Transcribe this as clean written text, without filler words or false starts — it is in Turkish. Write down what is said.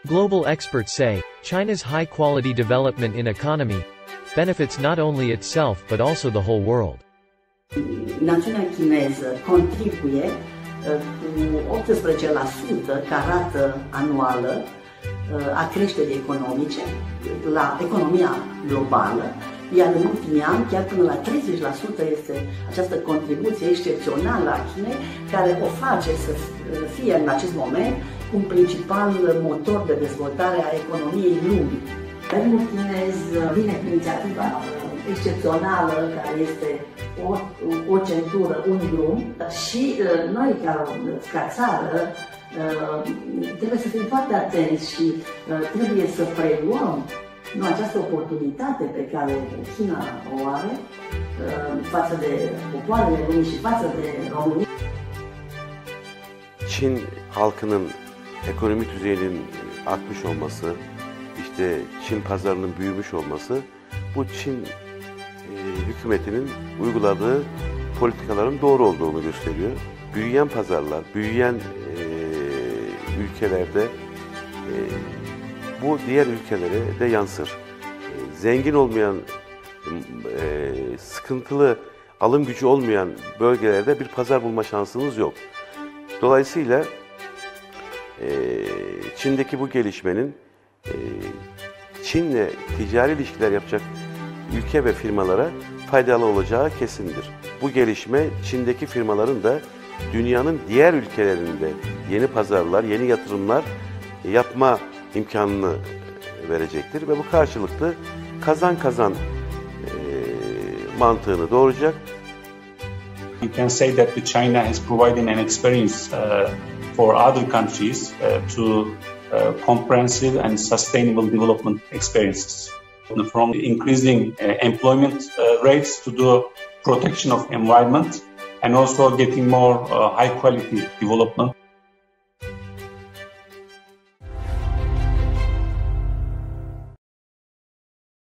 Global experts say, China's high-quality development in economy benefits not only itself but also the whole world. Națiunea chineză contribuie cu 18% ca rată anuală a creșterii economice la economia globală, iar în ultimii ani chiar până la 30% este această contribuție excepțională a Chinei, care o face să fie în acest moment un principal motor de dezvoltare a economiei lumii. Guvernul chinez vine cu inițiativa excepțională care este o centură, un drum, și noi ca țară trebuie să fim foarte atenți și trebuie să preluăm această oportunitate pe care China o are față de popoarele lumii și față de România. Çin halkının ekonomik düzeyinin artmış olması, işte Çin pazarının büyümüş olması, bu Çin hükümetinin uyguladığı politikaların doğru olduğunu gösteriyor. Büyüyen pazarlar, büyüyen ülkelerde bu diğer ülkelere de yansır. Zengin olmayan, sıkıntılı alım gücü olmayan bölgelerde bir pazar bulma şansınız yok. Dolayısıyla Çin'deki bu gelişmenin Çin'le ticari ilişkiler yapacak ülke ve firmalara faydalı olacağı kesindir. Bu gelişme Çin'deki firmaların da dünyanın diğer ülkelerinde yeni pazarlar, yeni yatırımlar yapma imkanını verecektir ve bu karşılıklı kazan-kazan mantığını doğuracak. You can say that China has provided an experience for other countries to comprehensive and sustainable development experiences. From increasing employment rates to the protection of environment and also getting more high quality development.